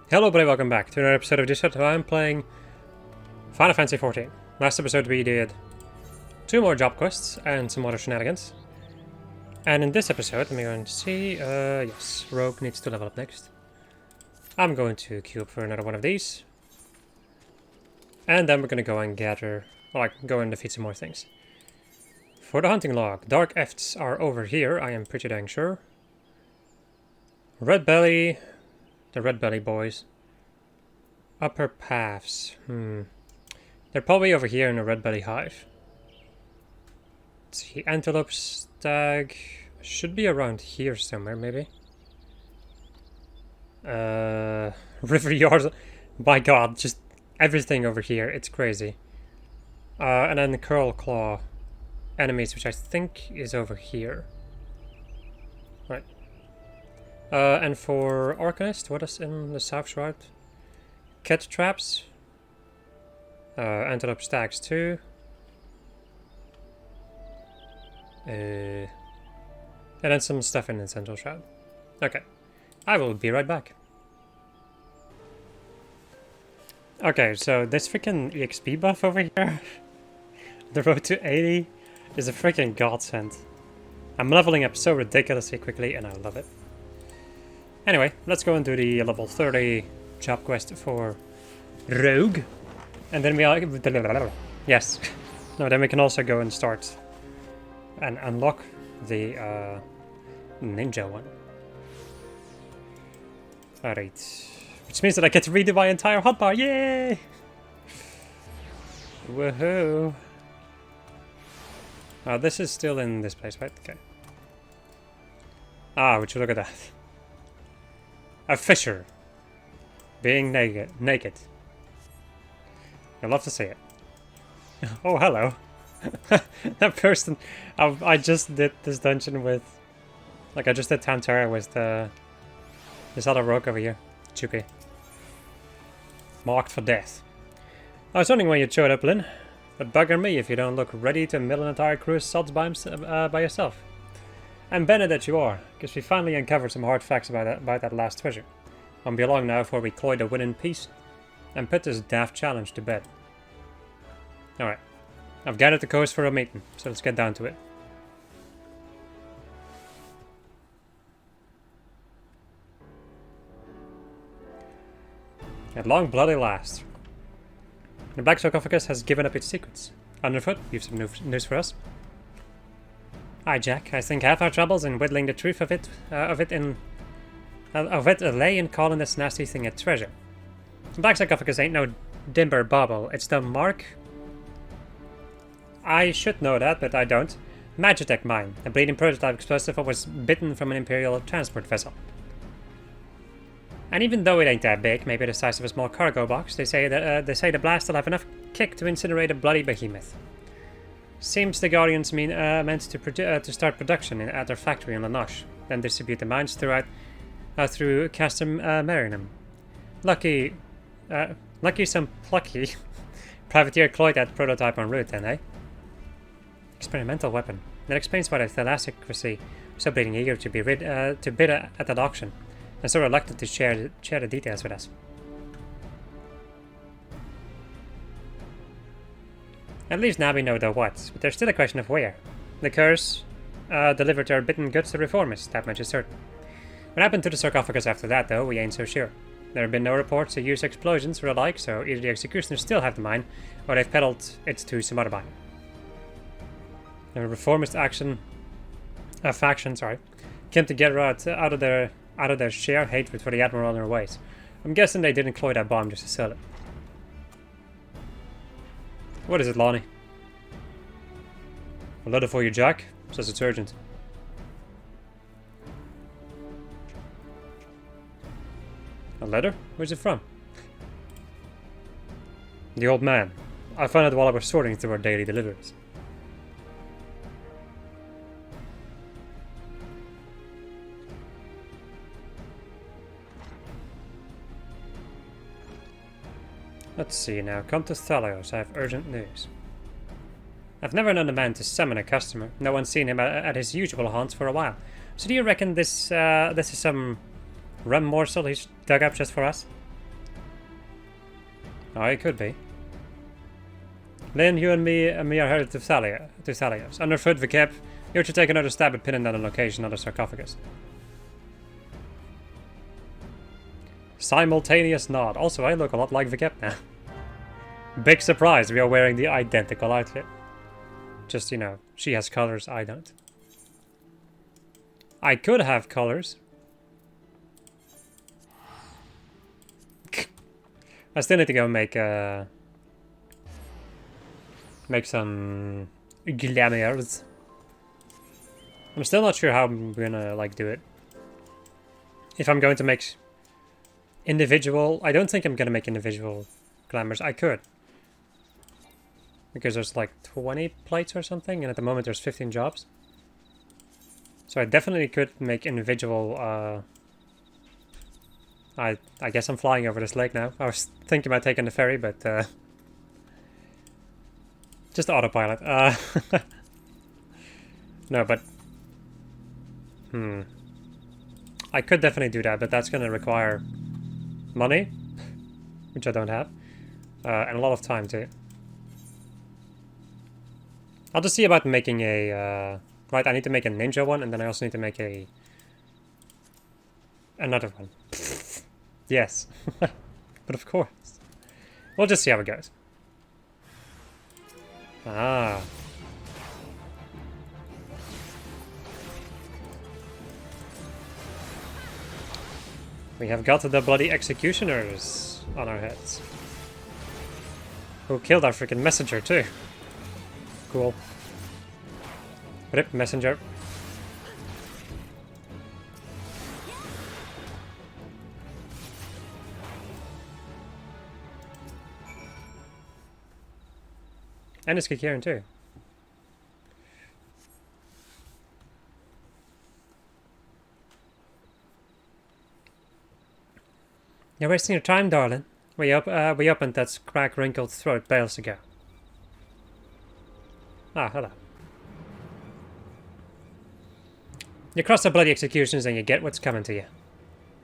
Hello everybody, welcome back to another episode of this show. I'm playing Final Fantasy XIV. Last episode we did 2 more job quests and some other shenanigans. And in this episode, let me go and see, yes, Rogue needs to level up next. I'm going to queue up for another one of these. And then we're gonna go and gather, go and defeat some more things. For the hunting log, dark efts are over here, I am pretty dang sure. Red Belly... The Red Belly boys. Upper paths. They're probably over here in the Red Belly hive. Let's see. Antelope stag. Should be around here somewhere, maybe. River Yard. My god, just everything over here. It's crazy. And then the Curl Claw enemies, which I think is over here. Right. And for Arcanist, what is in the south shroud? Cat traps. Antelope stags too. And then some stuff in the central shroud. Okay. I will be right back. Okay, so this freaking EXP buff over here, the road to 80, is a freaking godsend. I'm leveling up so ridiculously quickly and I love it. Anyway, let's go and do the level 30 job quest for Rogue. And then yes. No, then we can also go and start and unlock the ninja one. Alright. Which means that I get to redo my entire hotbar. Yay! Woohoo! This is still in this place, right? Okay. Would you look at that? A fisher. Being naked. I love to see it. Oh, hello. That person... I just did this dungeon with... I just did Tantara with this other rogue over here. Chupi. Marked for death. I was wondering when you showed up, Lynn. But bugger me if you don't look ready to mill an entire crew of sods by yourself. And Bennett that you are, because we finally uncovered some hard facts about that last treasure. Won't be long now before we cloy the win in peace and put this daft challenge to bed. Alright, I've gathered the coast for a meeting, so let's get down to it. At long bloody last. The Black Sarcophagus has given up its secrets. Underfoot, you've some news for us. Hi Jack, I think half our troubles in whittling the truth of it lay in calling this nasty thing a treasure. The Black Sarcophagus ain't no dimber bauble, it's the mark... I should know that, but I don't. Magitech mine, a bleeding prototype explosive that was bitten from an Imperial transport vessel. And even though it ain't that big, maybe the size of a small cargo box, they say the blast will have enough kick to incinerate a bloody behemoth. Seems the Guardians meant to start production at their factory in Lanoche, then distribute the mines through Castor Marinum. Lucky some plucky privateer cloyed that prototype en route, then, eh? Experimental weapon. That explains why the Thalassocracy was so bleeding eager to bid at that auction, and so reluctant to share the details with us. At least now we know the what, but there's still a question of where. The curse delivered our bitten goods to reformists, that much is certain. What happened to the sarcophagus after that, though, we ain't so sure. There have been no reports of use explosions or the like, so either the executioners still have the mine, or they've peddled it to some other mine. The reformist faction came together out of their shared hatred for the Admiral and their ways. I'm guessing they didn't cloy that bomb just to sell it. What is it, Lonnie? A letter for you, Jack. Says it's urgent. A letter? Where's it from? The old man. I found it while I was sorting through our daily deliveries. Let's see now. Come to Thalios. I have urgent news. I've never known a man to summon a customer. No one's seen him at his usual haunts for a while. So do you reckon this is some rum morsel he's dug up just for us? Oh, it could be. Lynn, you and me are headed to Thalios. Underfoot, Vikep, you should take another stab at pinning down the location of the sarcophagus. Simultaneous nod. Also, I look a lot like Vikep now. Big surprise, we are wearing the identical outfit. Just, you know, she has colors, I don't. I could have colors. I still need to go make some glamours. I'm still not sure how I'm gonna like do it. If I'm going to make individual, I don't think I'm gonna make individual glamours. I could, because there's like 20 plates or something, and at the moment there's 15 jobs. So I definitely could make individual. I guess I'm flying over this lake now. I was thinking about taking the ferry, but just autopilot. No, but I could definitely do that, but that's going to require money, which I don't have, and a lot of time too. I'll just see about making a right. I need to make a ninja one, and then I also need to make another one. Yes, but of course, we'll just see how it goes. Ah. We have got the bloody executioners on our heads. Who killed our freaking messenger too. Cool. Rip messenger. And it's Kieran too. You're wasting your time, darling. We opened that crack wrinkled throat bales ago. Ah, hello. You cross the bloody executions and you get what's coming to you.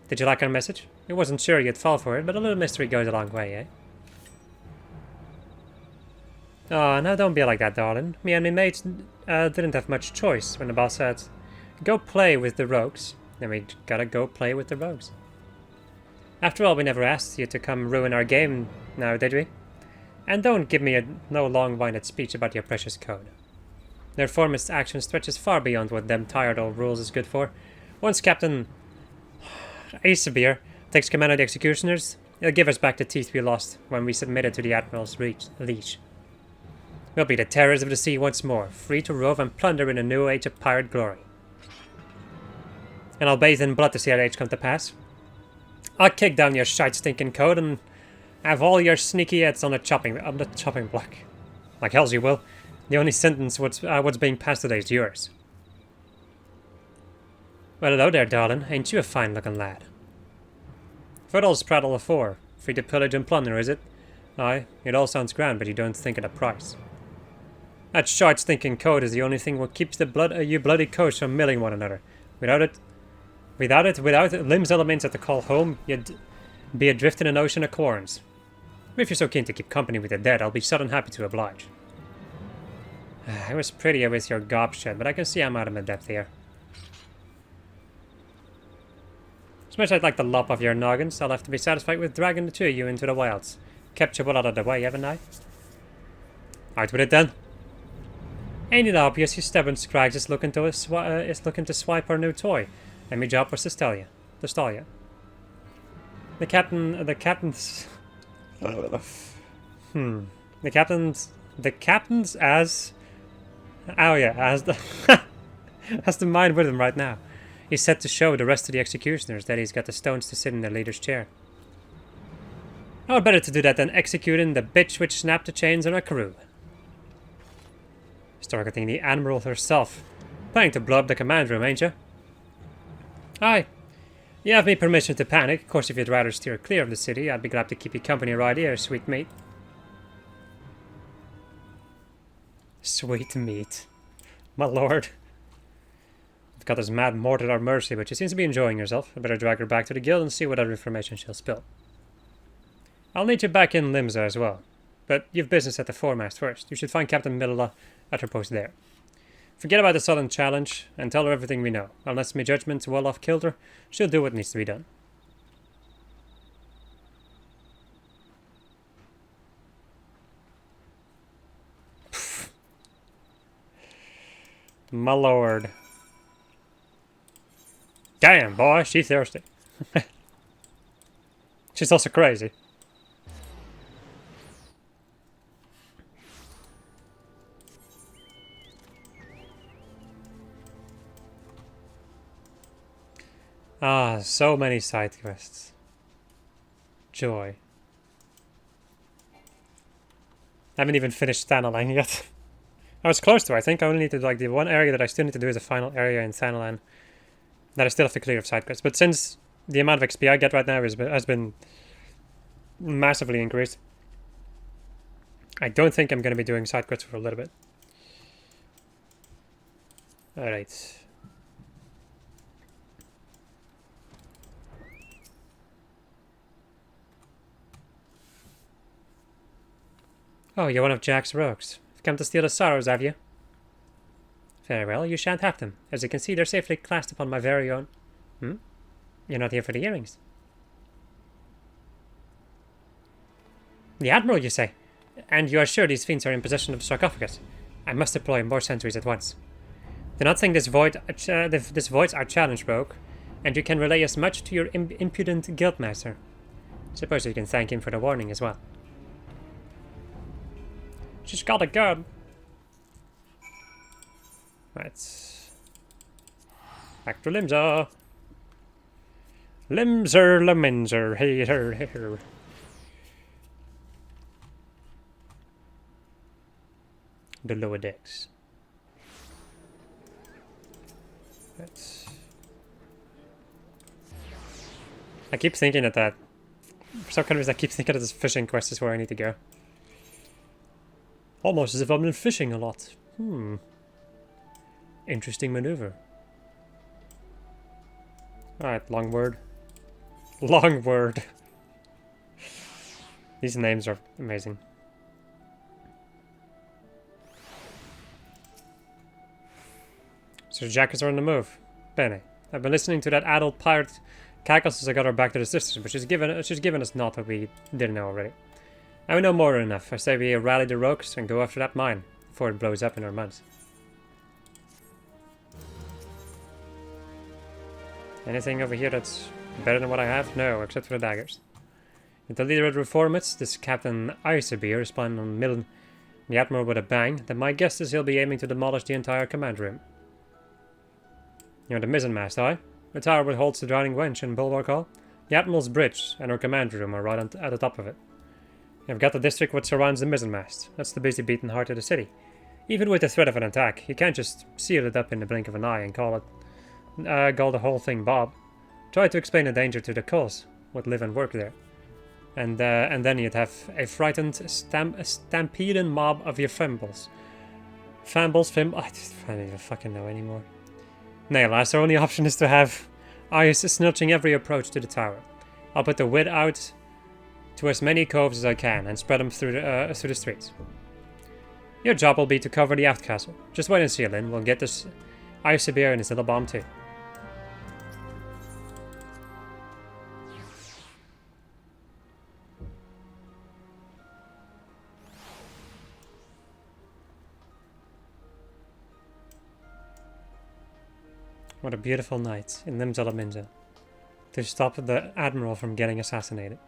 Did you like our message? I wasn't sure you'd fall for it, but a little mystery goes a long way, eh? Oh, now don't be like that, darling. Me and my mates didn't have much choice when the boss said, go play with the rogues. Then we gotta go play with the rogues. After all, we never asked you to come ruin our game now, did we? And don't give me no long-winded speech about your precious code. Their formist action stretches far beyond what them tired old rules is good for. Once Captain Acebeer takes command of the executioners, he'll give us back the teeth we lost when we submitted to the Admiral's leash. We'll be the terrors of the sea once more, free to rove and plunder in a new age of pirate glory. And I'll bathe in blood to see that age come to pass. I'll kick down your shite stinking code and have all your sneaky heads on the chopping block. Like hells you will. The only sentence what's being passed today is yours. Well, hello there, darling. Ain't you a fine-looking lad? Fiddle's prattle afore. Free to pillage and plunder, is it? Aye, it all sounds grand, but you don't think of the price. That short stinking code is the only thing what keeps you bloody coast from milling one another. Without Lim's elements at the call home, you'd be adrift in an ocean of corns. If you're so keen to keep company with the dead, I'll be sudden happy to oblige. It was prettier with your gobshite, but I can see I'm out of my depth here. As much as I'd like the lop of your noggins, I'll have to be satisfied with dragging the two of you into the wilds. Kept you well out of the way, haven't I? Out with it then. Ain't it obvious you stubborn scrags is looking to swipe our new toy? And my job was to stall you. The captain's has the mind with him right now. He's set to show the rest of the executioners that he's got the stones to sit in their leader's chair. I would better to do that than executing the bitch which snapped the chains on our crew. Targeting the Admiral herself. Planning to blow up the command room, ain't you? Aye. You have me permission to panic. Of course, if you'd rather steer clear of the city, I'd be glad to keep you company right here, sweet meat. Sweet meat. My lord. I've got this mad mort at our mercy, but she seems to be enjoying herself. I better drag her back to the guild and see what other information she'll spill. I'll need you back in Limsa as well. But you've business at the foremast first. You should find Captain Midela at her post there. Forget about the sudden challenge and tell her everything we know. Unless my judgment's well off kilter, she'll do what needs to be done. My lord. Damn, boy, she's thirsty. She's also crazy. Ah, so many side quests. Joy. I haven't even finished Thanalan yet. I was close to. I think I only need to, like, the one area that I still need to do is the final area in Thanalan that I still have to clear of side quests. But since the amount of XP I get right now has been massively increased, I don't think I'm going to be doing side quests for a little bit. Alright. Oh, you're one of Jack's rogues. You've come to steal the sorrows, have you? Very well, you shan't have them. As you can see, they're safely clasped upon my very own... You're not here for the earrings. The Admiral, you say? And you are sure these fiends are in possession of the sarcophagus? I must deploy more sentries at once. Do not think this void's our challenge, rogue, and you can relay as much to your impudent guildmaster. Suppose you can thank him for the warning as well. She's got a gun. Right. Back to Limsa. Limser, Leminser, hey, her, hey, her. The lower decks. Right. I keep thinking that for some kind of reason I keep thinking that this fishing quest is where I need to go. Almost as if I've been fishing a lot. Interesting maneuver. Alright, long word. Long word. These names are amazing. So Jack is on the move. Bene. I've been listening to that adult pirate cackle since I got her back to the sisters, but she's given us naught that we didn't know already. And we know more than enough. I say we rally the rogues and go after that mine before it blows up in our mouths. Anything over here that's better than what I have? No, except for the daggers. With the leader of the Reformats, this Captain Icebeer, is planning on milling the Admiral with a bang, then my guess is he'll be aiming to demolish the entire command room. You're the mizzenmast, aye? The tower which holds the drowning wench in Bulwark Hall? The Admiral's bridge and her command room are right at the top of it. You've got the district which surrounds the mizzenmast. That's the busy beaten heart of the city. Even with the threat of an attack, you can't just seal it up in the blink of an eye and call the whole thing Bob. Try to explain the danger to the culls, what live and work there. And then you'd have a frightened, stampeding mob of your fembles. I don't even fucking know anymore. Nay, alas, our only option is to have eyes snatching every approach to the tower. I'll put the wit out to as many coves as I can and spread them through the streets. Your job will be to cover the aft castle. Just wait and see, Lynn. We'll get this Icebeer and his little bomb too. What a beautiful night in Limsa to stop the Admiral from getting assassinated.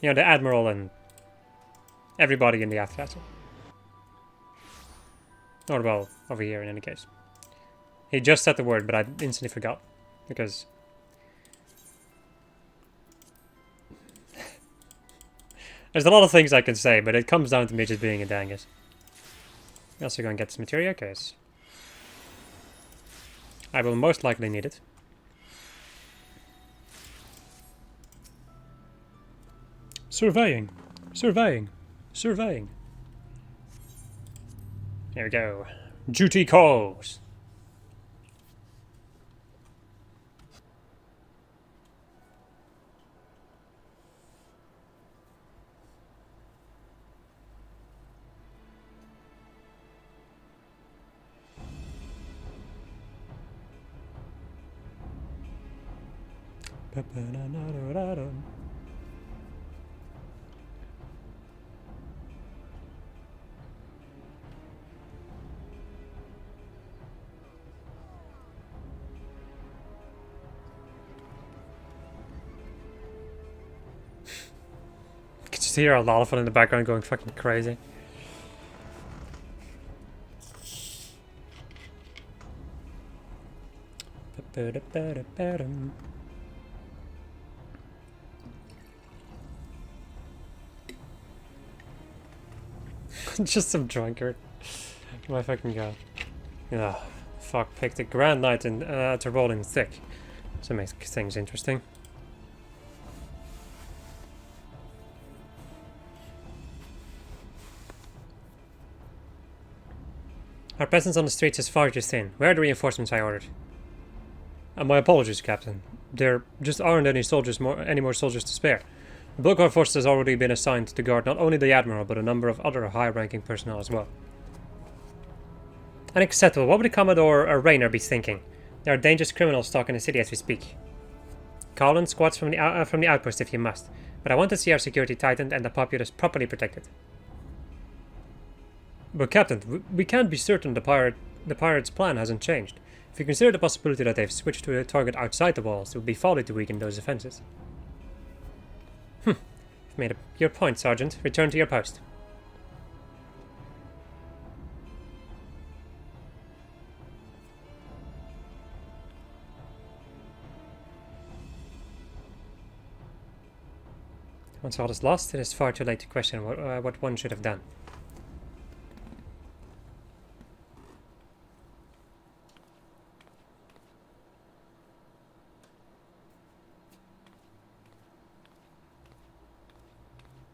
You know, the Admiral and everybody in the aft castle. Or, well, over here in any case. He just said the word, but I instantly forgot. Because... there's a lot of things I can say, but it comes down to me just being a dangus. We're also going to get some materia case. I will most likely need it. Surveying. Surveying. Surveying. Here we go. Duty calls. Could just hear a lollipop in the background going fucking crazy. Just some drunkard. My fucking god. Yeah, fuck, picked a Grand Knight and to roll in thick. So it makes things interesting. Our presence on the streets is far too thin. Where are the reinforcements I ordered? My apologies, Captain. There just aren't any more soldiers to spare. The bulk of our force has already been assigned to guard not only the Admiral, but a number of other high-ranking personnel as well. Unacceptable. What would the Commodore or Raynor be thinking? There are dangerous criminals stalking the city as we speak. Call in squads from the outpost if you must, but I want to see our security tightened and the populace properly protected. But Captain, we can't be certain the pirates' plan hasn't changed. If you consider the possibility that they've switched to a target outside the walls, it would be folly to weaken those defenses. You've made your point, Sergeant. Return to your post. Once all is lost, it is far too late to question what one should have done.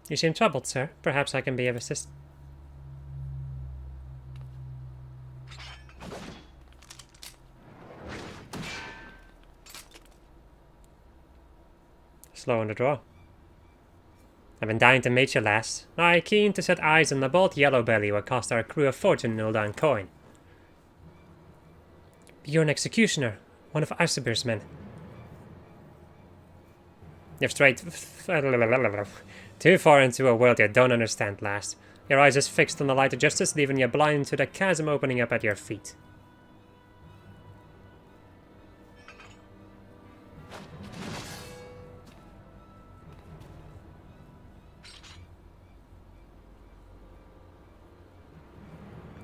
You seem troubled, sir. Perhaps I can be of assistance. Slow on the draw. I've been dying to meet you, lass. I keen to set eyes on the bold yellow belly what cost our crew a fortune in old coin. You're an executioner, one of Icebir's men. You've strayed too far into a world you don't understand, lass. Your eyes is fixed on the light of justice, leaving you blind to the chasm opening up at your feet.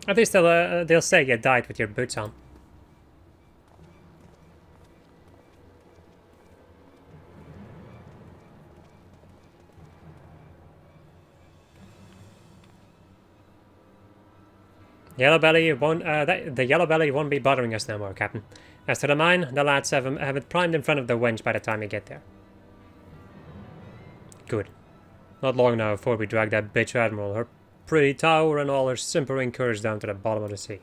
At least they'll say you died with your boots on. The yellow belly won't be bothering us no more, Captain. As to the mine, the lads have it primed in front of the wench by the time you get there. Good. Not long now before we drag that bitch Admiral, her pretty tower and all her simpering curs down to the bottom of the sea.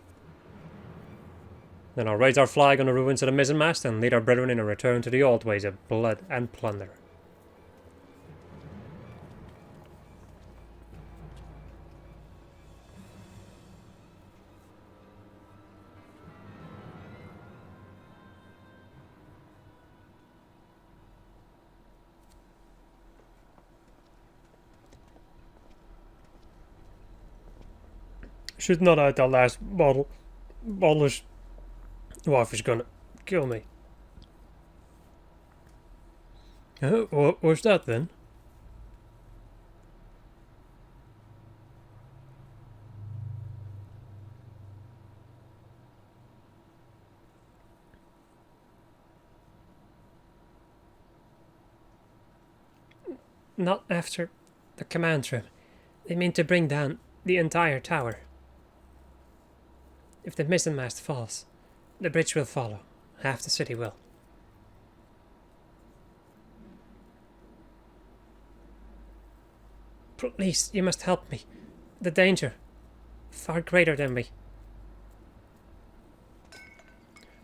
Then I'll raise our flag on the ruins of the mizzenmast and lead our brethren in a return to the old ways of blood and plunder. She's not out that last bottle. Bottler's wife is gonna kill me. What was that then? Not after the command room. They mean to bring down the entire tower. If the mizzenmast falls, the bridge will follow. Half the city will. Please, you must help me. The danger, far greater than we.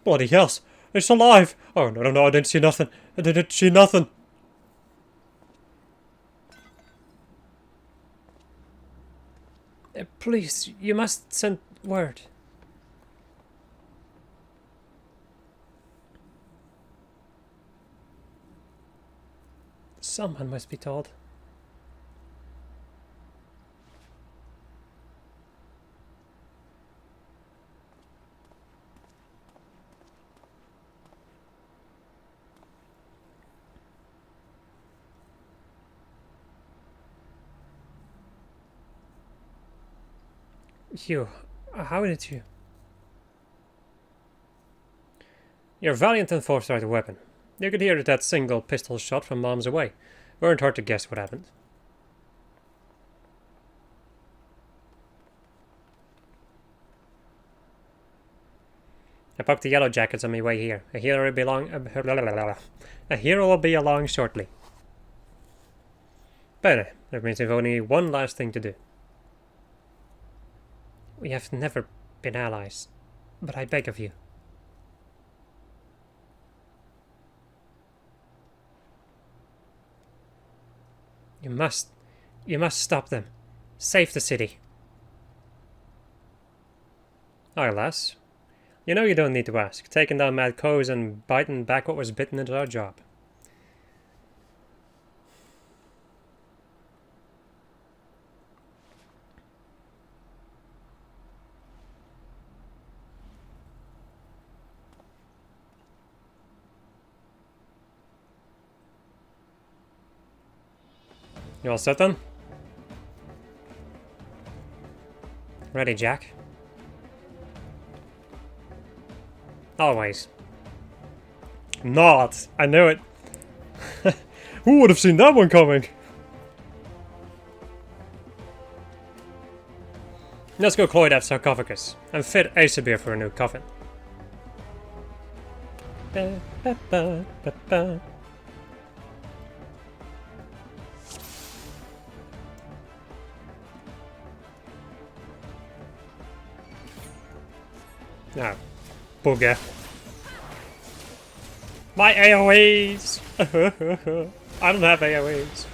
Bloody hells! It's alive! Oh, no, I didn't see nothing. I didn't see nothing. Please, you must send word. Someone must be told. You, how did you? You're valiant and forthright weapon. You could hear that single pistol shot from miles away. Weren't hard to guess what happened. I popped the yellow jackets on my way here. A hero will be along shortly. Better. That means we've only one last thing to do. We have never been allies, but I beg of you. You must stop them. Save the city. Aye, lass. You know you don't need to ask. Taking down mad cows and biting back what was bitten is our job. You all set then? Ready, Jack? Always. Not! I knew it! Who would have seen that one coming? Let's go cloy that sarcophagus and fit Aesir for a new coffin. Ba, ba, ba, ba, ba. No. Bugger. My AoEs! I don't have AoEs.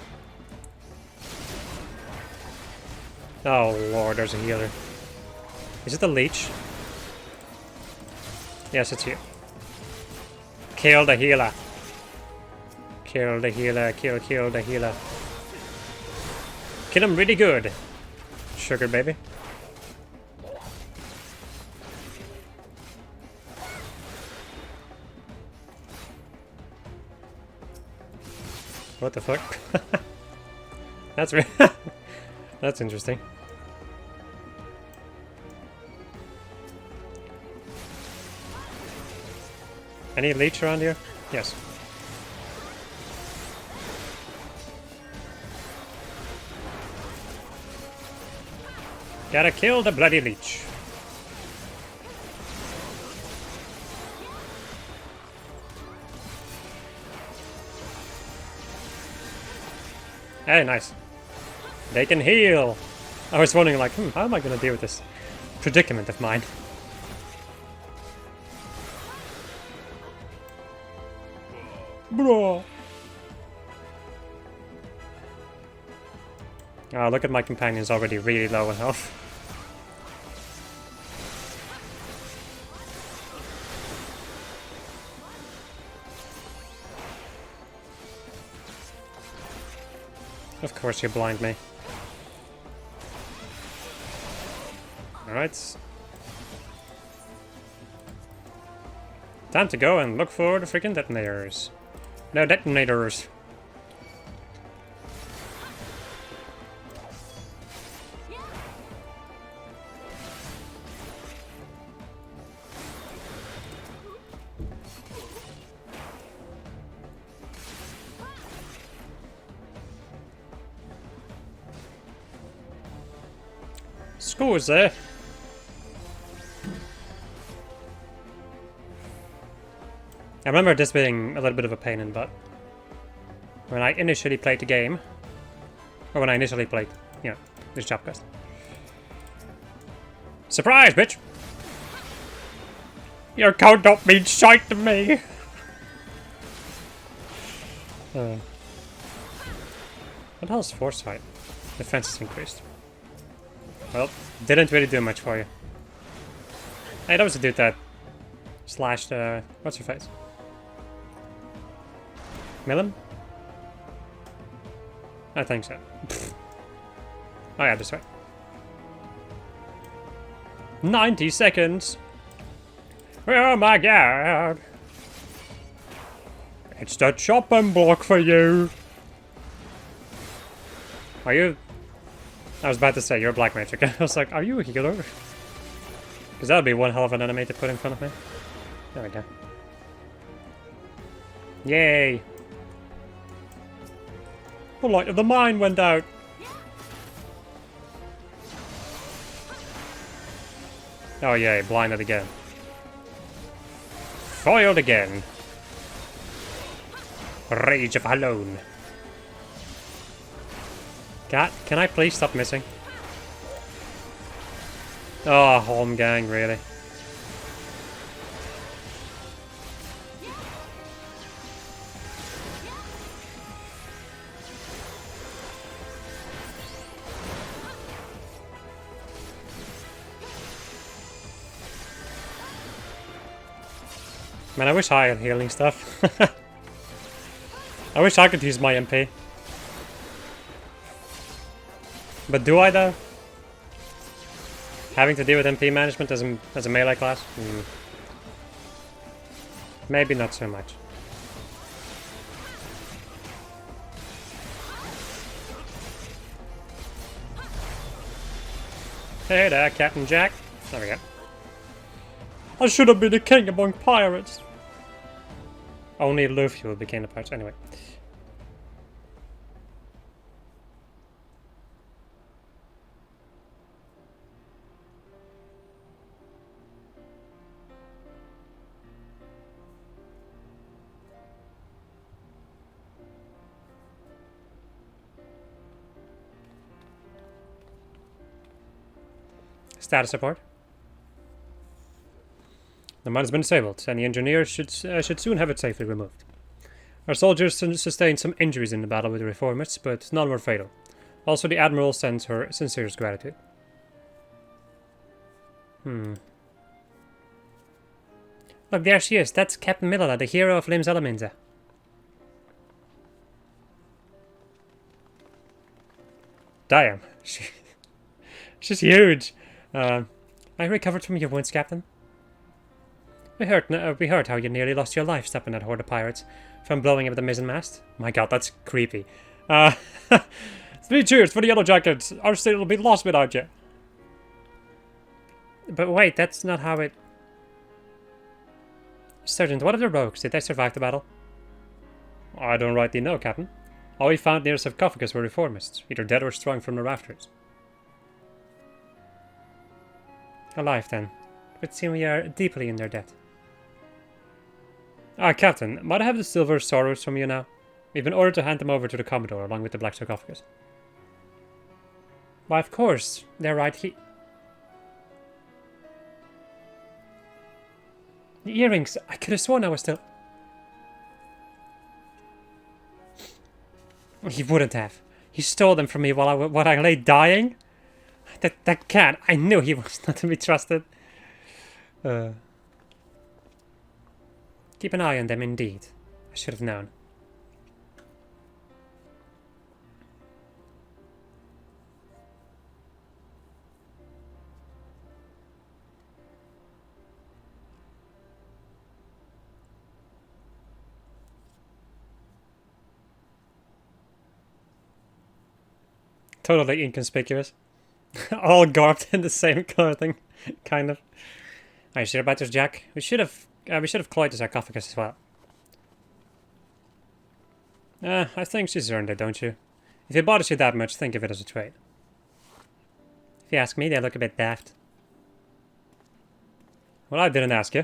Oh lord, there's a healer. Is it the leech? Yes, it's you. Kill the healer. Kill the healer, kill the healer. Kill him really good. Sugar baby. What the fuck? That's that's interesting. Any leech around here? Yes. Gotta kill the bloody leech. Hey, nice. They can heal. I was wondering, like, how am I gonna deal with this predicament of mine? Bro. Oh, look at my companions already really low in health. Of course you blind me. Alright. Time to go and look for the freaking detonators. No detonators. Scores there. I remember this being a little bit of a pain in the butt when I initially played the game, or when I initially played, you know, this job quest. Surprise, bitch! Your code don't mean shite to me. What the hell is foresight? Defense is increased. Well, didn't really do much for you. Hey, that was a dude that slashed, what's her face? Mill him? I think so. Oh yeah, this way. 90 seconds! Oh my god! It's the chopping block for you! Are you... I was about to say, you're a black magic. I was like, are you a healer? Because that would be one hell of an enemy to put in front of me. There we go. Yay! The light of the mine went out! Oh yay, blinded again. Foiled again! Rage of Halone. God, can I please stop missing? Oh, home gang, really? Man, I wish I had healing stuff. I wish I could use my MP. But do I, though? Having to deal with MP management as a melee class? Maybe not so much. Hey there, Captain Jack. There we go. I should have been a king among pirates. Only Luffy will be king of pirates. Anyway. Status report. The mine has been disabled, and the engineers should soon have it safely removed. Our soldiers sustained some injuries in the battle with the reformists, but none were fatal. Also, the Admiral sends her sincerest gratitude. Look, there she is. That's Captain Millala, the hero of Lim's Alaminza. Damn. She's huge. I recovered from your wounds, Captain. We heard how you nearly lost your life stopping that horde of pirates from blowing up the mizzenmast. My god, that's creepy. 3 cheers for the Yellow Jackets. Our state will be lost without you. But wait, that's not how it... Sergeant, what of the rogues? Did they survive the battle? I don't rightly know, Captain. All we found near the sarcophagus were reformists, either dead or strung from the rafters. Alive, then. It would seem we are deeply in their debt. Captain, might I have the silver sorrows from you now? We've been ordered to hand them over to the Commodore, along with the black sarcophagus. Why, of course. They're right here. The earrings. I could have sworn I was still... He wouldn't have. He stole them from me while I lay dying? That can't. I knew he was not to be trusted. Keep an eye on them, indeed. I should have known. Totally inconspicuous. All garbed in the same clothing, kind of. Are you sure about this, Jack? We should have cloyed the sarcophagus as well. I think she's earned it, don't you? If it bothers you that much, think of it as a trade. If you ask me, they look a bit daft. Well, I didn't ask you.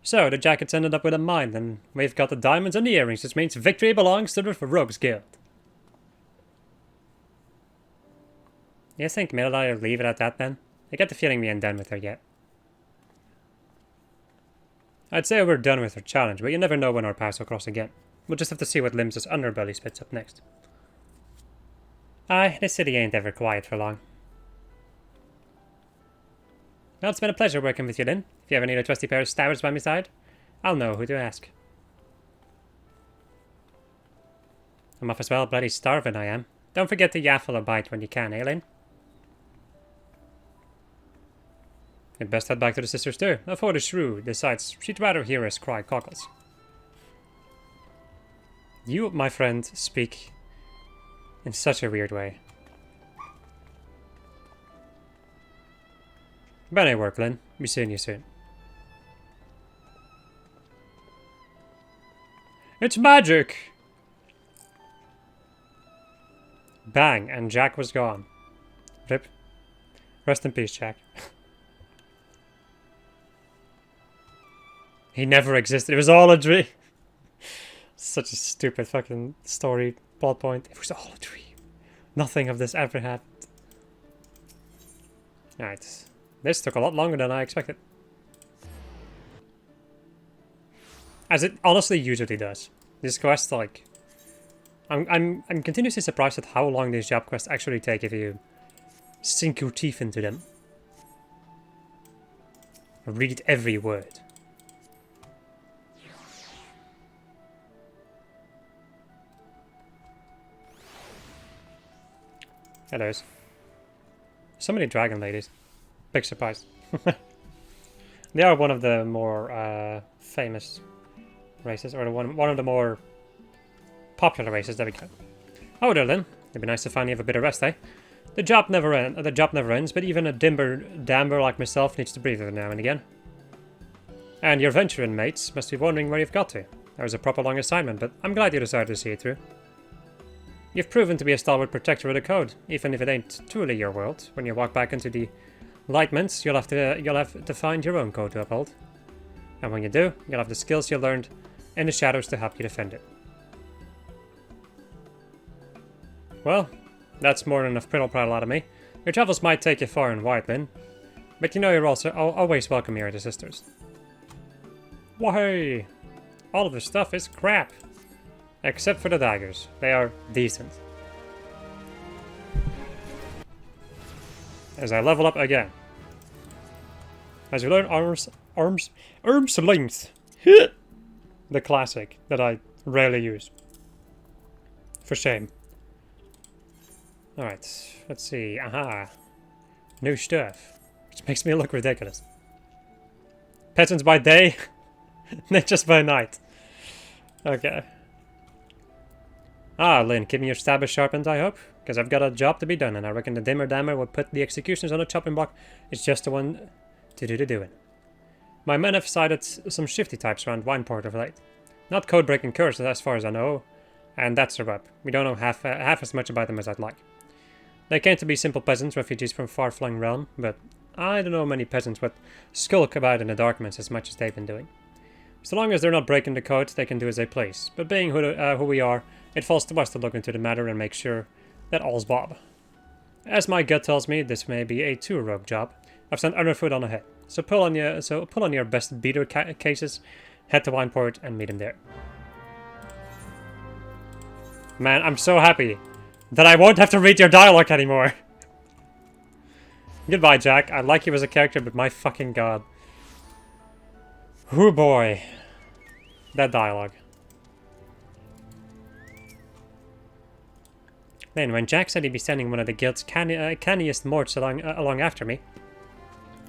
So, the jackets ended up with a mine, and we've got the diamonds and the earrings, which means victory belongs to the Rogues Guild. You think Millala will leave it at that, then? I get the feeling we ain't done with her yet. I'd say we're done with her challenge, but you never know when our paths will cross again. We'll just have to see what Lim's underbelly spits up next. Aye, this city ain't ever quiet for long. Well, it's been a pleasure working with you, Lin. If you ever need a trusty pair of stabbers by my side, I'll know who to ask. I'm off as well, bloody starving I am. Don't forget to yaffle a bite when you can, Aileen. You'd best head back to the sisters too, before the shrew decides she'd rather hear us cry cockles. You, my friend, speak in such a weird way. Better work, Lynn. Be seeing you soon. It's magic! Bang, and Jack was gone. Rip. Rest in peace, Jack. He never existed. It was all a dream. Such a stupid fucking story plot point. It was all a dream. Nothing of this ever happened. Alright. This took a lot longer than I expected. As it honestly usually does. This quest, like... I'm continuously surprised at how long these job quests actually take if you sink your teeth into them. Read every word. Hello. So many dragon ladies. Big surprise. They are one of the more famous races, or one of the more popular races that we got. Oh, there then. It'd be nice to finally have a bit of rest, eh? The job never ends, but even a damber like myself needs to breathe every now and again. And your venturing mates must be wondering where you've got to. That was a proper long assignment, but I'm glad you decided to see it through. You've proven to be a stalwart protector of the code, even if it ain't truly your world. When you walk back into the Lightments, you'll have to find your own code to uphold. And when you do, you'll have the skills you learned in the shadows to help you defend it. Well, that's more than enough prattle out of me. Your travels might take you far and wide, Lynn, but you know you're also always welcome here at the Sisters. Why? All of this stuff is crap. Except for the daggers. They are decent. As I level up again. As you learn arms length. The classic that I rarely use. For shame. Alright, let's see. Aha. New stuff. Which makes me look ridiculous. Peasants by day, ninjas by night. Okay. Ah, Lynn, keeping your stabber sharpened, I hope? Because I've got a job to be done, and I reckon the dimmer dammer would put the executioners on a chopping block. It's just the one to do the doing. My men have sighted some shifty types around Wineport of late. Not code-breaking curses as far as I know, and that's a rub. We don't know half as much about them as I'd like. They claim to be simple peasants, refugees from far-flung realm, but I don't know many peasants would skulk about in the darkness as much as they've been doing. So long as they're not breaking the code, they can do as they please. But being who we are, it falls to us to look into the matter and make sure that all's bob. As my gut tells me, this may be a two-rogue job. I've sent Underfoot on ahead, so pull on your best beater cases, head to Wineport, and meet him there. Man, I'm so happy that I won't have to read your dialogue anymore. Goodbye, Jack. I like you as a character, but my fucking god. Hoo boy. That dialogue. Then, when Jack said he'd be sending one of the guild's canniest morts along after me,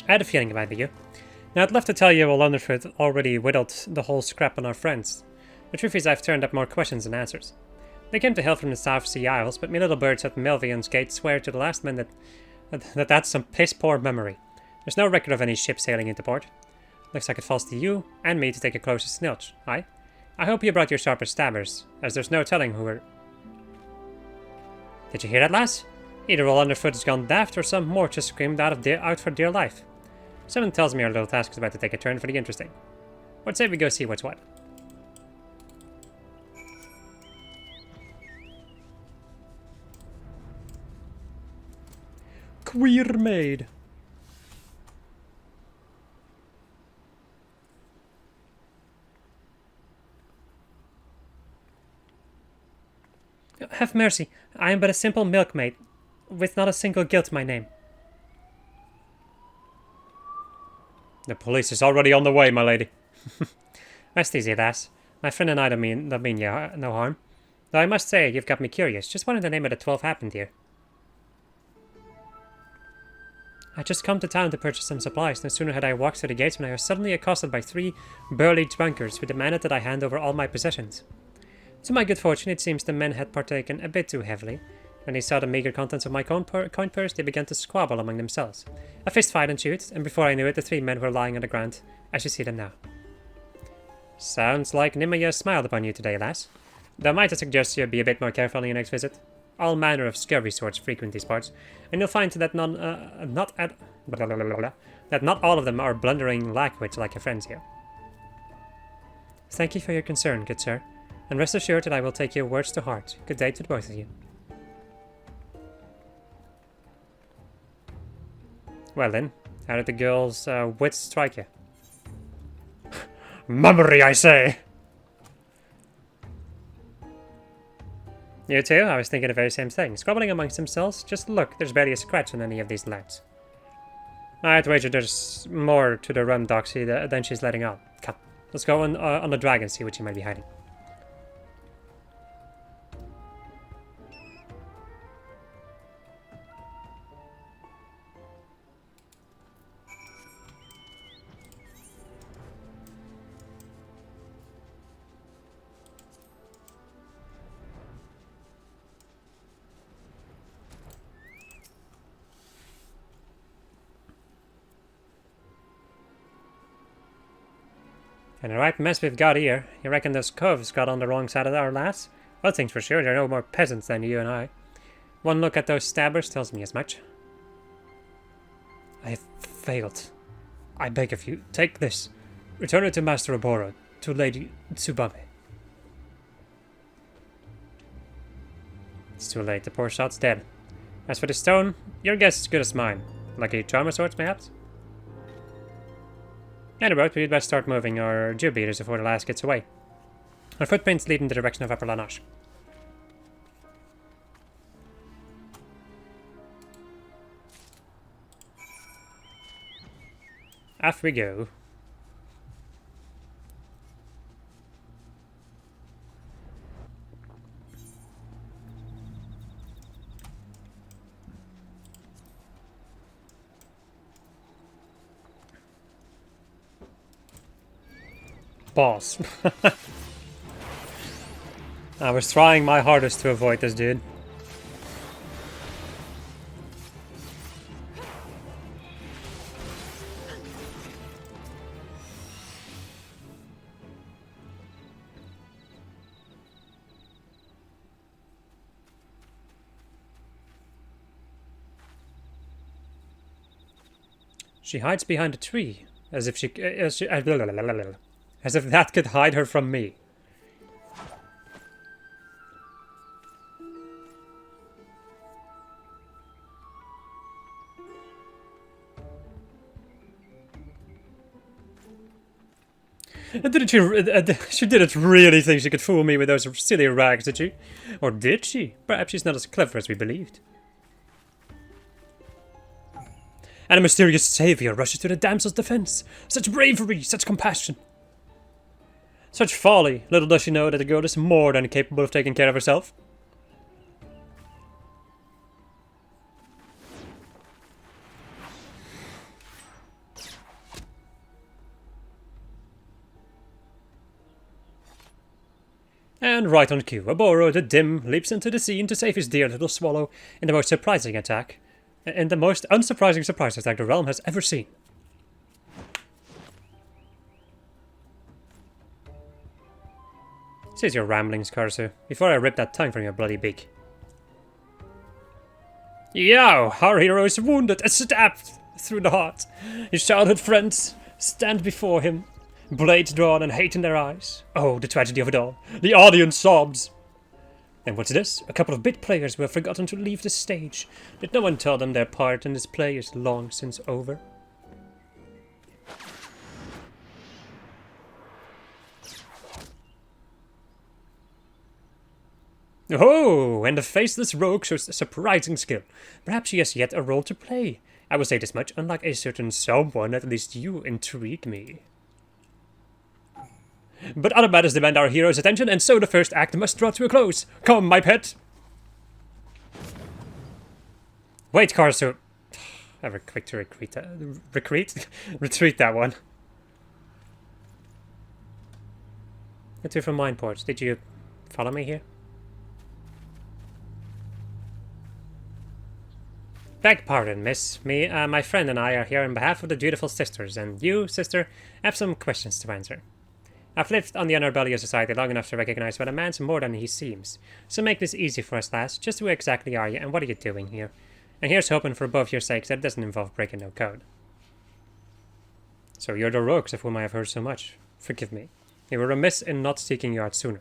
I had a feeling it might be you. Now, I'd love to tell you well, Underfoot already whittled the whole scrap on our friends. The truth is I've turned up more questions than answers. They came to hail from the South Sea Isles, but me little birds at Melvion's gate swear to the last man that's some piss-poor memory. There's no record of any ship sailing into port. Looks like it falls to you and me to take a closer snilch, aye? I hope you brought your sharpest stabbers, as there's no telling who we're... Did you hear that, lass? Either old Underfoot has gone daft or some more just screamed out for dear life. Someone tells me our little task is about to take a turn for the interesting. What say we go see what's what? Queer maid. Have mercy, I am but a simple milkmaid, with not a single guilt to my name. The police is already on the way, my lady. Rest easy, lass. My friend and I don't mean you no harm. Though I must say, you've got me curious. Just what in the name of the 12 happened here? I just come to town to purchase some supplies. No sooner had I walked through the gates when I was suddenly accosted by 3 burly drunkards who demanded that I hand over all my possessions. To my good fortune, it seems the men had partaken a bit too heavily. When they saw the meager contents of my coin purse, they began to squabble among themselves. A fist fight ensued, and before I knew it, the 3 men were lying on the ground, as you see them now. Sounds like Nimaya smiled upon you today, lass. Though might I suggest you be a bit more careful on your next visit? All manner of scurvy sorts frequent these parts, and you'll find that not all of them are blundering lackwits like your friends here. Thank you for your concern, good sir, and rest assured that I will take your words to heart. Good day to both of you. Well then, how did the girl's wits strike you? Mummery, I say! You too? I was thinking the very same thing. Squabbling amongst themselves? Just look, there's barely a scratch on any of these lads. I'd wager there's more to the rum doxy than she's letting on. Come, let's go on the drag and see what she might be hiding. And a right mess we've got here. You reckon those coves got on the wrong side of our lass? One thing's for sure, they're no more peasants than you and I. One look at those stabbers tells me as much. I have failed. I beg of you, take this. Return it to Master Reborn, to Lady Tsubame. It's too late, the poor shot's dead. As for the stone, your guess is as good as mine. Lucky charmer swords, perhaps? Anyway, we'd best start moving our Jew beaters before the lass gets away. Our footprints lead in the direction of Upper Lanoche. Off we go. Boss. I was trying my hardest to avoid this dude. She hides behind a tree, as if as if that could hide her from me. She didn't really think she could fool me with those silly rags, did she? Or did she? Perhaps she's not as clever as we believed. And a mysterious savior rushes to the damsel's defense. Such bravery, such compassion. Such folly. Little does she know that the girl is more than capable of taking care of herself. And right on cue, Oboro the Dim leaps into the scene to save his dear little swallow in the most surprising attack. In the most unsurprising surprise attack the realm has ever seen. Cease your ramblings, Karsu, before I rip that tongue from your bloody beak. Yow! Our hero is wounded and stabbed through the heart. His childhood friends stand before him, blades drawn and hate in their eyes. Oh, the tragedy of it all. The audience sobs. And what's this? A couple of bit players who have forgotten to leave the stage. Did no one tell them their part in this play is long since over? Oh, and the faceless rogue shows surprising skill. Perhaps he has yet a role to play. I will say this much, unlike a certain someone, at least you intrigue me. But other matters demand our hero's attention, and so the first act must draw to a close. Come, my pet! Wait, Karasu. Ever quick to retreat that one. The two from Mindport. Did you follow me here? Beg pardon, miss. My friend and I are here on behalf of the dutiful sisters, and you, sister, have some questions to answer. I've lived on the underbelly of society long enough to recognize when a man's more than he seems. So make this easy for us, lass. Just who exactly are you, and what are you doing here? And here's hoping for both your sakes that it doesn't involve breaking no code. So you're the rogues of whom I have heard so much. Forgive me. You were remiss in not seeking you out sooner.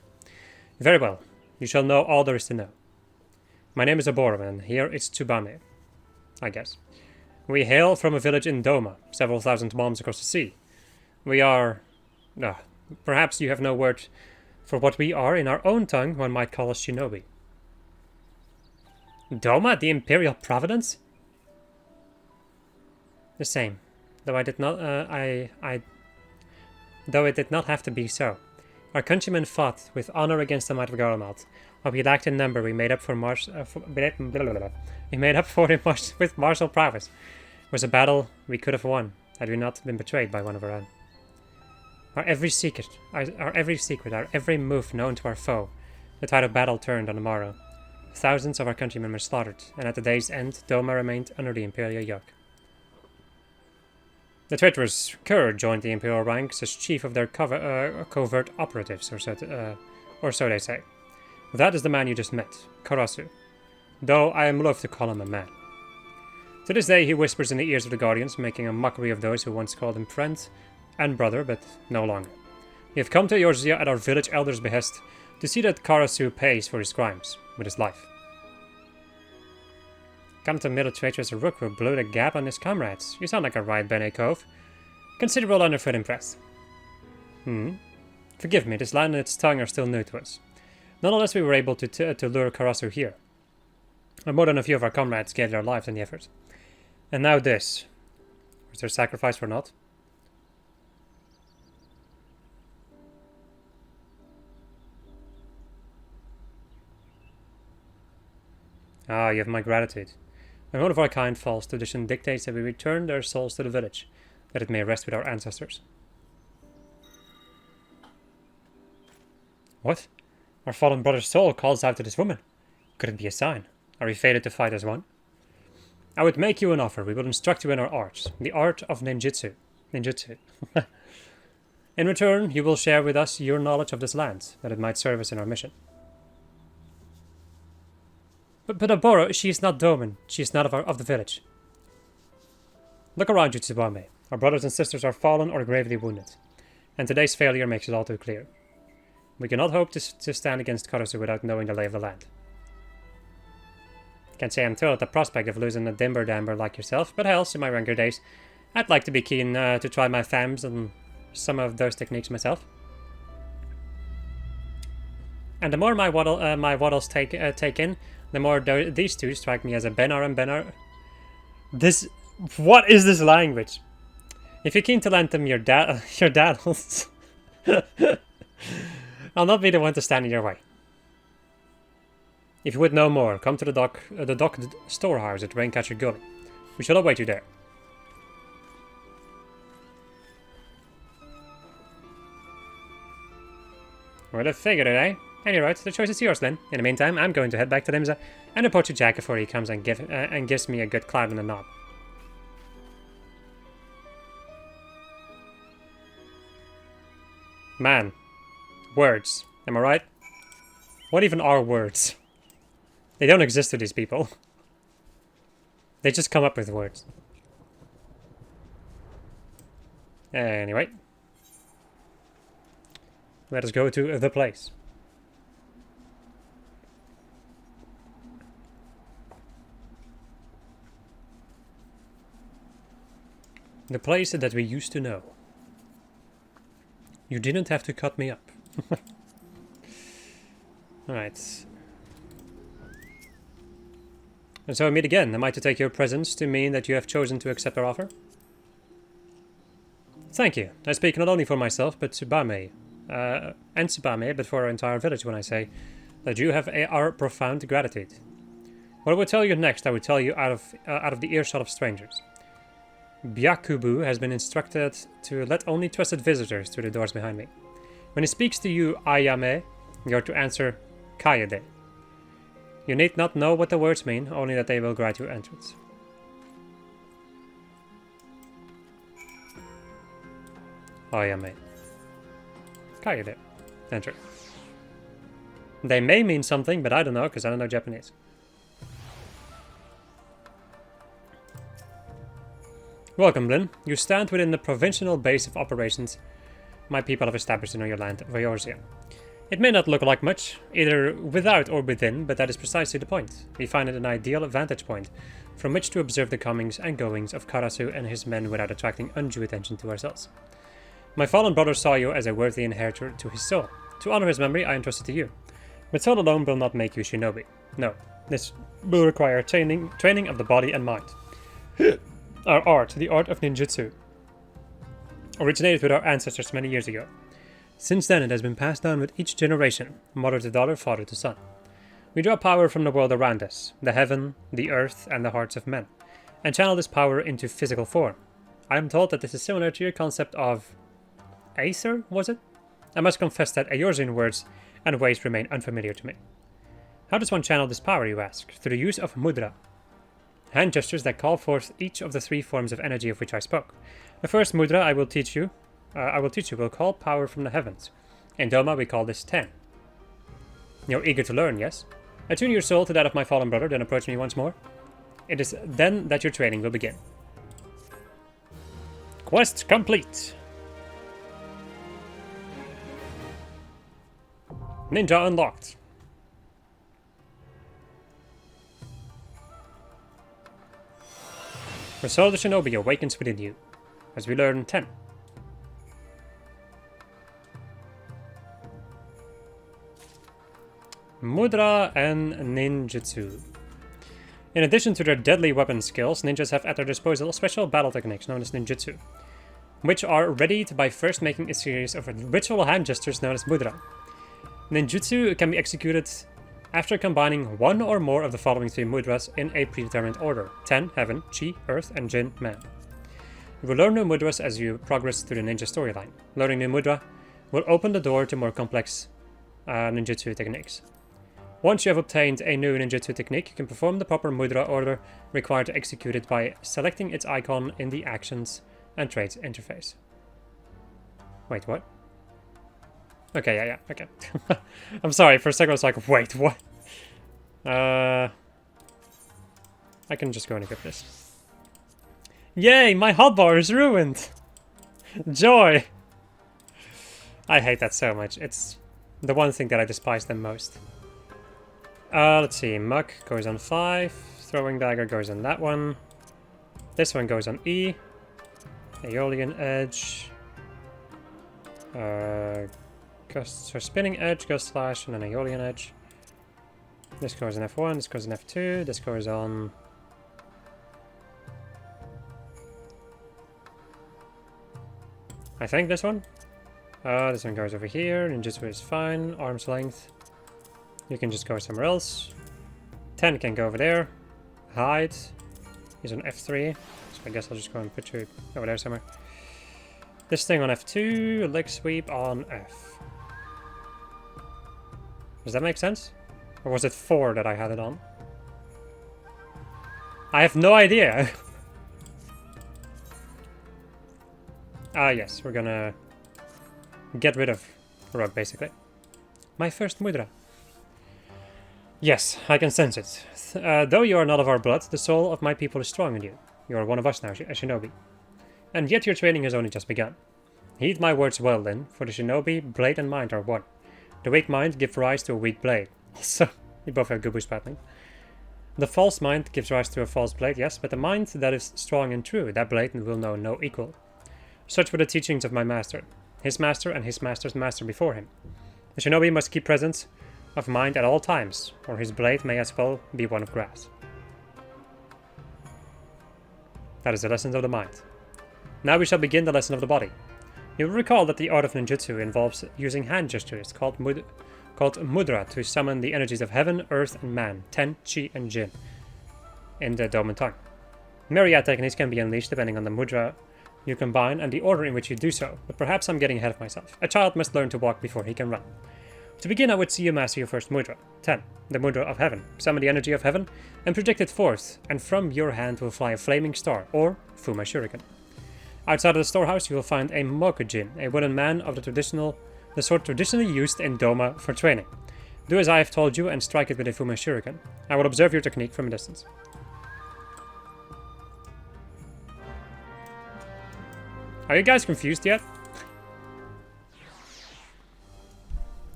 Very well. You shall know all there is to know. My name is Reborn, and here it's Tsubame. I guess. We hail from a village in Doma, several thousand miles across the sea. We are... perhaps you have no word for what we are. In our own tongue, one might call us shinobi. Doma, the Imperial Providence? The same. Though I did not... Though it did not have to be so. Our countrymen fought with honor against the might of Garamalt. What we lacked in number, we made up for it with martial prowess. It was a battle we could have won had we not been betrayed by one of our own. Our every secret, our every move known to our foe, the tide of battle turned on the morrow. Thousands of our countrymen were slaughtered, and at the day's end, Doma remained under the Imperial yoke. The traitorous Kerr joined the Imperial ranks as chief of their covert operatives, or so they say. That is the man you just met, Karasu, though I am loath to call him a man. To this day he whispers in the ears of the Guardians, making a mockery of those who once called him friend and brother, but no longer. We have come to Eorzea at our village elder's behest to see that Karasu pays for his crimes with his life. Come to middle traitorous Rook who blew the gap on his comrades. You sound like a right Bene Cove. Considerable underfoot impressed. Forgive me, this land and its tongue are still new to us. Nonetheless, we were able to lure Karasu here. And more than a few of our comrades gave their lives in the effort. And now this. Was there sacrifice for naught? Ah, you have my gratitude. When one of our kind falls, tradition dictates that we return their souls to the village, that it may rest with our ancestors. What? Our fallen brother's soul calls out to this woman. Could it be a sign? Are we fated to fight as one? I would make you an offer. We will instruct you in our arts, the art of ninjutsu. In return, you will share with us your knowledge of this land, that it might serve us in our mission. But Aboro, she is not Doman. She is not of the village. Look around you, Tsubame. Our brothers and sisters are fallen or gravely wounded, and today's failure makes it all too clear. We cannot hope to stand against Karasu without knowing the lay of the land. Can't say I'm thrilled at the prospect of losing a dimber-damber like yourself, but hell, in my younger days, I'd like to be keen to try my fams and some of those techniques myself. And the more my waddles take in, the more these two strike me as a Benar and Benar. What is this language? If you're keen to lend them your daddles, I'll not be the one to stand in your way. If you would know more, come to the dock storehouse at Raincatcher Gully. We shall await you there. Well, I figured it, eh? Anyway, the choice is yours then. In the meantime, I'm going to head back to Limsa and report to Jack before he comes and gives me a good cloud in the knob. Man. Words. Am I right? What even are words? They don't exist to these people. They just come up with words. Anyway. Let us go to the place. The place that we used to know. You didn't have to cut me up. Alright. And so we meet again. Am I to take your presence to mean that you have chosen to accept our offer? Thank you. I speak not only for myself, but Tsubame, and Tsubame, but for our entire village when I say that you have our profound gratitude. What I will tell you next, I will tell you out of the earshot of strangers. Byakubu has been instructed to let only trusted visitors through the doors behind me. When he speaks to you, Ayame, you are to answer Kayade. You need not know what the words mean, only that they will grant you entrance. Ayame. Kayade. Enter. They may mean something, but I don't know, because I don't know Japanese. Welcome, Blin. You stand within the provincial base of operations my people have established in your land, Vayorsia. It may not look like much, either without or within, but that is precisely the point. We find it an ideal vantage point from which to observe the comings and goings of Karasu and his men without attracting undue attention to ourselves. My fallen brother saw you as a worthy inheritor to his soul. To honor his memory, I entrust it to you. But soul alone will not make you shinobi. No, this will require training of the body and mind. Our art, the art of ninjutsu, originated with our ancestors many years ago. Since then, it has been passed down with each generation, mother to daughter, father to son. We draw power from the world around us, the heaven, the earth, and the hearts of men, and channel this power into physical form. I am told that this is similar to your concept of Aether, was it? I must confess that Eorzean words and ways remain unfamiliar to me. How does one channel this power, you ask? Through the use of mudra. Hand gestures that call forth each of the three forms of energy of which I spoke. The first mudra I will teach you will call power from the heavens. In Doma we call this Ten. You're eager to learn, yes? Attune your soul to that of my fallen brother, then approach me once more. It is then that your training will begin. Quest complete! Ninja unlocked. The soul of the shinobi awakens within you, as we learn 10. Mudra and ninjutsu. In addition to their deadly weapon skills, ninjas have at their disposal special battle techniques known as ninjutsu, which are readied by first making a series of ritual hand gestures known as mudra. Ninjutsu can be executed after combining one or more of the following three mudras in a predetermined order: Ten, Heaven, Chi, Earth, and Jin, Man. You will learn new mudras as you progress through the ninja storyline. Learning new mudra will open the door to more complex ninjutsu techniques. Once you have obtained a new ninjutsu technique, you can perform the proper mudra order required to execute it by selecting its icon in the Actions and Traits interface. Wait, what? Okay, yeah, okay. I'm sorry, for a second I was like, wait, what? I can just go and equip this. Yay, my hotbar is ruined! Joy! I hate that so much. It's the one thing that I despise the most. Let's see, Muck goes on 5, Throwing Dagger goes on that one. This one goes on E. Aeolian Edge. Spinning Edge, Gust Slash, and an Aeolian Edge. This goes on F1, this goes on F2, this goes on... I think this one. This one goes over here, Ninjutsu is fine, arm's length. You can just go somewhere else. 10 can go over there. Hide. He's on F3, so I guess I'll just go and put you over there somewhere. This thing on F2, leg sweep on F. Does that make sense? Or was it 4 that I had it on? I have no idea. Yes, we're gonna get rid of Rug, basically. My first mudra. Yes, I can sense it. Though you are not of our blood, the soul of my people is strong in you. You are one of us now, a shinobi. And yet your training has only just begun. Heed my words well, then, for the shinobi, blade and mind are one. The weak mind gives rise to a weak blade. Also, we both have Gubu's pattern. The false mind gives rise to a false blade, yes, but the mind that is strong and true, that blade will know no equal. Such were the teachings of my master, his master and his master's master before him. The shinobi must keep presence of mind at all times, or his blade may as well be one of grass. That is the lesson of the mind. Now we shall begin the lesson of the body. You'll recall that the art of ninjutsu involves using hand gestures called mudra to summon the energies of heaven, earth, and man, ten, chi, and jin, in the Doman tongue. Myriad techniques can be unleashed depending on the mudra you combine and the order in which you do so, but perhaps I'm getting ahead of myself. A child must learn to walk before he can run. To begin, I would see you master your first mudra. 10. The mudra of heaven. Summon the energy of heaven and project it forth, and from your hand will fly a flaming star, or Fuma Shuriken. Outside of the storehouse, you will find a Mokujin, a wooden man of the sort traditionally used in Doma for training. Do as I have told you and strike it with a Fuma Shuriken. I will observe your technique from a distance. Are you guys confused yet?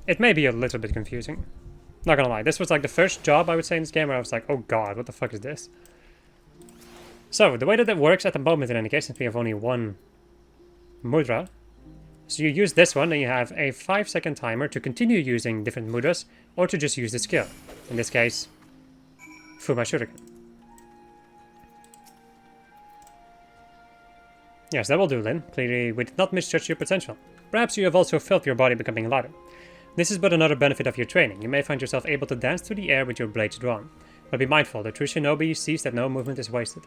It may be a little bit confusing. Not gonna lie, this was like the first job I would say in this game where I was like, oh god, what the fuck is this? So, the way that works at the moment in any case, since we have only one mudra, so you use this one and you have a 5-second timer to continue using different mudras, or to just use the skill. In this case, Fuma Shuriken. Yes, that will do, Lin. Clearly, we did not misjudge your potential. Perhaps you have also felt your body becoming lighter. This is but another benefit of your training. You may find yourself able to dance through the air with your blades drawn. But be mindful, the true shinobi sees that no movement is wasted.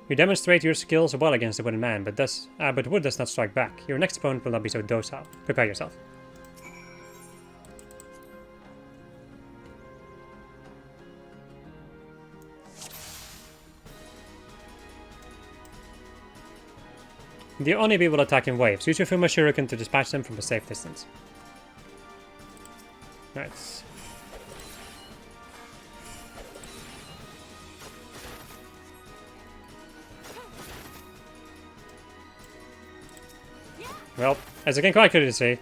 You demonstrate your skills well against the wooden man, but wood does not strike back. Your next opponent will not be so docile. Prepare yourself. The Onibi will attack in waves. Use your Fuma Shuriken to dispatch them from a safe distance. Nice. Well, as you can quite clearly see,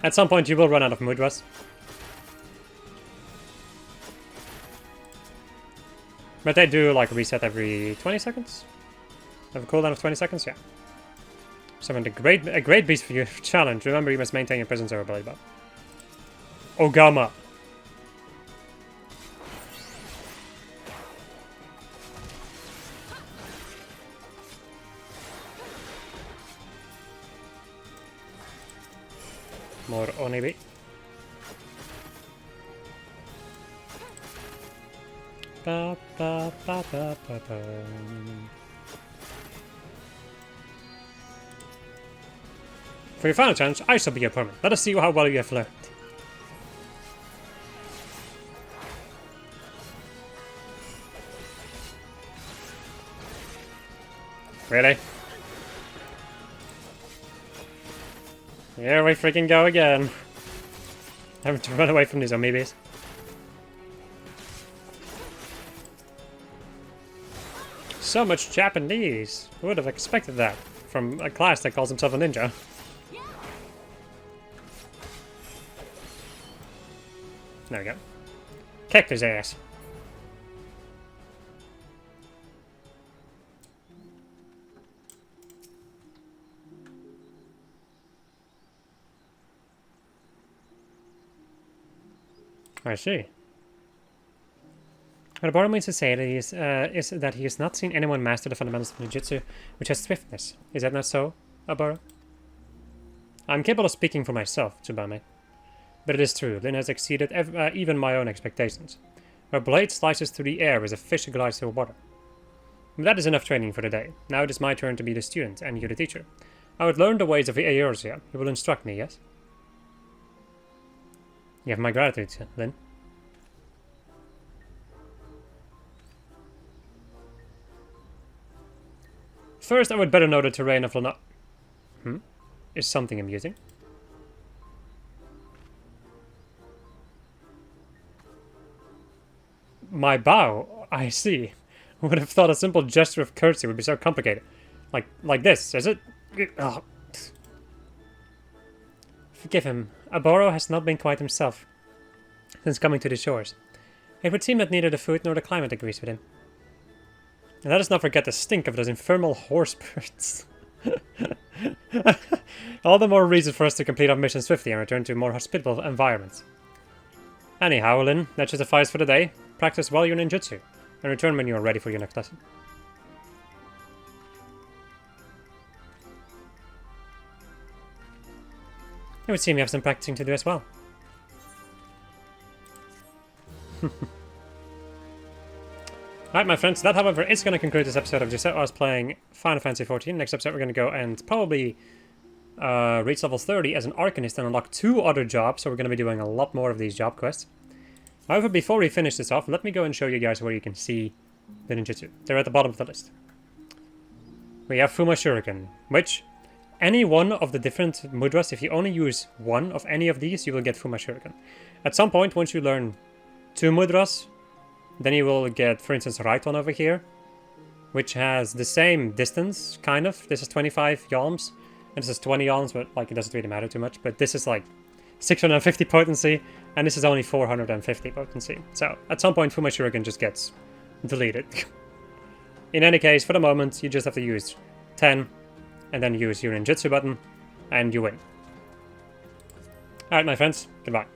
at some point you will run out of mudras. But they do like reset every 20 seconds? Have a cooldown of 20 seconds? Yeah. Summoned a great beast for your challenge. Remember, you must maintain your presence over belly button. Ogama. More Onibi. Ba, ba, ba, ba, ba, ba. For your final challenge, I shall be your opponent. Let us see how well you have learned. Really? Here we freaking go again. Having to run away from these amoebas. So much Japanese. Who would have expected that from a class that calls himself a ninja? There we go. Kicked his ass. I see. What Abaro means to say that is that he has not seen anyone master the fundamentals of ninjutsu, which has swiftness. Is that not so, Abaro? I'm capable of speaking for myself, Tsubame. But it is true, Lin has exceeded even my own expectations. Her blade slices through the air as a fish glides through water. But that is enough training for the day. Now it is my turn to be the student, and you the teacher. I would learn the ways of Eorzea. You will instruct me, yes? You have my gratitude, Lin. First, I would better know the terrain of Lana. Is something amusing? My bow? I see. I would have thought a simple gesture of courtesy would be so complicated. Like this, is it? Oh. Forgive him. Aboro has not been quite himself since coming to the shores. It would seem that neither the food nor the climate agrees with him. And let us not forget the stink of those infernal horse birds. All the more reason for us to complete our mission swiftly and return to more hospitable environments. Anyhow, Lin, that should suffice for the day. Practice well your ninjutsu, and return when you are ready for your next lesson. It would seem you have some practicing to do as well. Alright, my friends, that, however, is going to conclude this episode of just us playing Final Fantasy XIV. Next episode, we're going to go and probably reach level 30 as an Arcanist and unlock 2 other jobs, so we're going to be doing a lot more of these job quests. However, before we finish this off, let me go and show you guys where you can see the ninjutsu. They're at the bottom of the list. We have Fuma Shuriken, which any one of the different mudras, if you only use one of any of these, you will get Fuma Shuriken. At some point, once you learn 2 mudras, then you will get, for instance, Raiton over here, which has the same distance, kind of. This is 25 yalms, and this is 20 yalms, but like it doesn't really matter too much. But this is like 650 potency, and this is only 450 potency. So at some point, Fuma Shuriken just gets deleted. In any case, for the moment, you just have to use 10, and then use your ninjutsu button, and you win. Alright, my friends, goodbye.